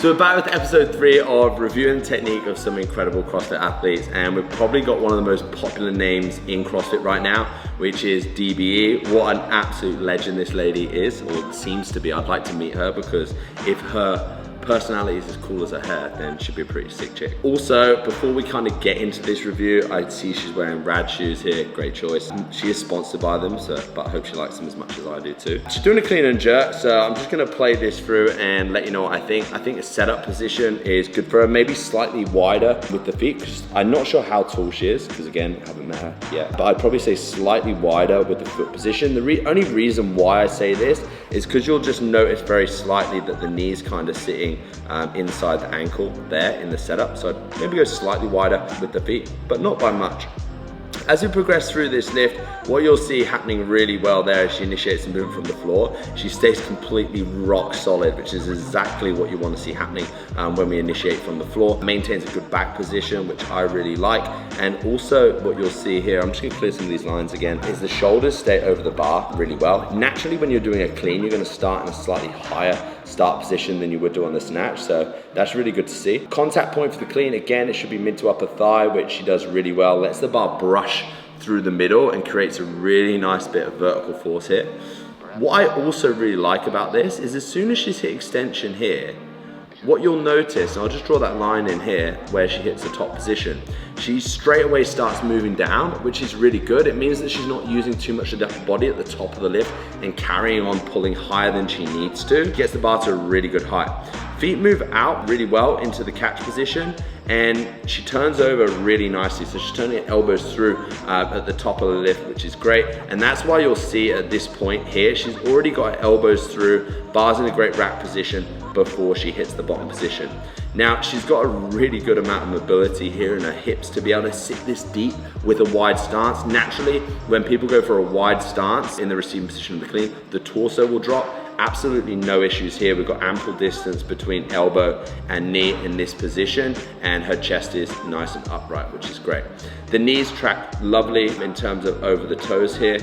So we're back with episode 3 of reviewing the technique of some incredible CrossFit athletes, and we've probably got one of the most popular names in CrossFit right now, which is DBE. What an absolute legend this lady is, or seems to be. I'd like to meet her because if her personality is as cool as her hair, then she'd be a pretty sick chick. Also, before we kind of get into this review, I see she's wearing Rad shoes here, great choice. She is sponsored by them, but I hope she likes them as much as I do too. She's doing a clean and jerk, so I'm just gonna play this through and let you know what I think. I think the setup position is good for her, maybe slightly wider with the feet, because I'm not sure how tall she is, because again, I haven't met her yet, but I'd probably say slightly wider with the foot position. The only reason why I say this is because you'll just notice very slightly that the knee's kind of sitting inside the ankle there in the setup. So I'd maybe go slightly wider with the feet, but not by much. As we progress through this lift, what you'll see happening really well there as she initiates the movement from the floor, she stays completely rock solid, which is exactly what you want to see happening when we initiate from the floor. Maintains a good back position, which I really like. And also what you'll see here, I'm just gonna clear some of these lines again, is the shoulders stay over the bar really well. Naturally, when you're doing a clean, you're gonna start in a slightly higher start position than you would do on the snatch, so that's really good to see. Contact point for the clean, again, it should be mid to upper thigh, which she does really well. Lets the bar brush through the middle and creates a really nice bit of vertical force here. What I also really like about this is as soon as she's hit extension here, what you'll notice, and I'll just draw that line in here where she hits the top position, she straight away starts moving down, which is really good. It means that she's not using too much of the upper body at the top of the lift and carrying on pulling higher than she needs to. Gets the bar to a really good height. Feet move out really well into the catch position, and she turns over really nicely. So she's turning her elbows through at the top of the lift, which is great. And that's why you'll see at this point here, she's already got her elbows through, bars in a great rack position before she hits the bottom position. Now, she's got a really good amount of mobility here in her hips to be able to sit this deep with a wide stance. Naturally, when people go for a wide stance in the receiving position of the clean, the torso will drop. Absolutely no issues here. We've got ample distance between elbow and knee in this position, and her chest is nice and upright, which is great. The knees track lovely in terms of over the toes here.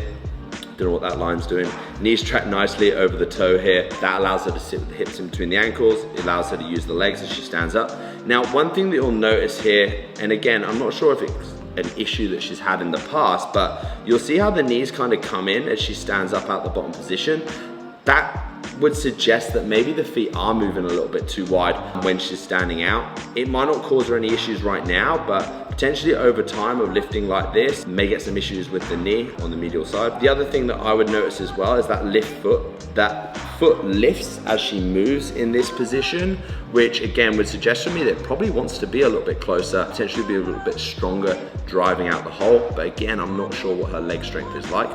Don't know what that line's doing. Knees track nicely over the toe here. That allows her to sit with the hips in between the ankles. It allows her to use the legs as she stands up. Now, one thing that you'll notice here, and again, I'm not sure if it's an issue that she's had in the past, but you'll see how the knees kind of come in as she stands up out the bottom position. That would suggest that maybe the feet are moving a little bit too wide when she's standing out. It might not cause her any issues right now, but potentially over time of lifting like this, may get some issues with the knee on the medial side. The other thing that I would notice as well is that lift foot. That foot lifts as she moves in this position, which again would suggest to me that it probably wants to be a little bit closer, potentially be a little bit stronger driving out the hole. But again, I'm not sure what her leg strength is like.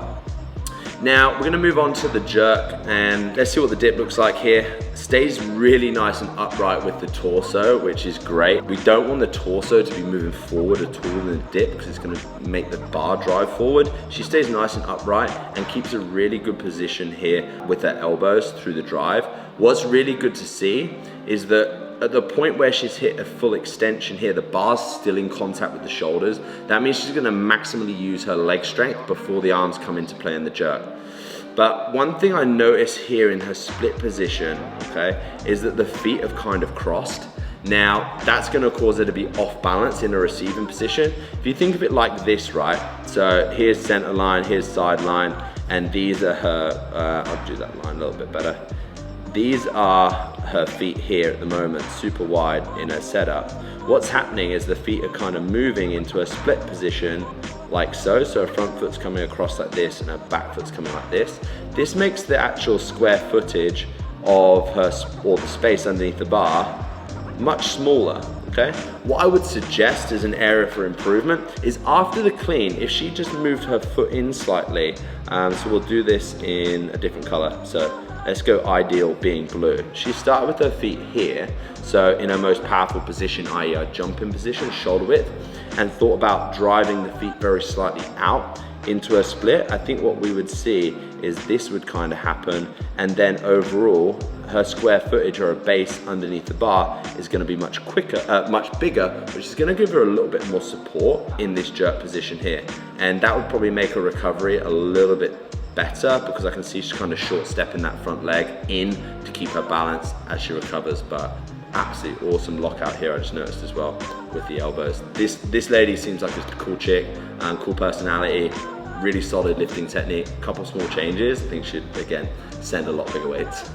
Now, we're gonna move on to the jerk, and let's see what the dip looks like here. Stays really nice and upright with the torso, which is great. We don't want the torso to be moving forward at all in the dip because it's gonna make the bar drive forward. She stays nice and upright and keeps a really good position here with her elbows through the drive. What's really good to see is that at the point where she's hit a full extension here, the bar's still in contact with the shoulders. That means she's gonna maximally use her leg strength before the arms come into play in the jerk. But one thing I notice here in her split position, okay, is that the feet have kind of crossed. Now, that's gonna cause her to be off balance in a receiving position. If you think of it like this, right? So here's center line, here's side line, and these are her, I'll do that line a little bit better. These are her feet here at the moment, super wide in her setup. What's happening is the feet are kind of moving into a split position like so. So her front foot's coming across like this and her back foot's coming like this. This makes the actual square footage of her, or the space underneath the bar, much smaller, okay? What I would suggest as an area for improvement is after the clean, if she just moved her foot in slightly, so we'll do this in a different color. So let's go ideal being blue. She started with her feet here, so in her most powerful position, i.e. a jumping position, shoulder width, and thought about driving the feet very slightly out into a split. I think what we would see is this would kind of happen, and then overall, her square footage or a base underneath the bar is gonna be much quicker, much bigger, which is gonna give her a little bit more support in this jerk position here. And that would probably make her recovery a little bit better because I can see she's kind of short stepping that front leg in to keep her balance as she recovers. But absolutely awesome lockout here, I just noticed as well with the elbows. This lady seems like a cool chick, cool personality, really solid lifting technique, couple small changes. I think she'd, again, send a lot bigger weights.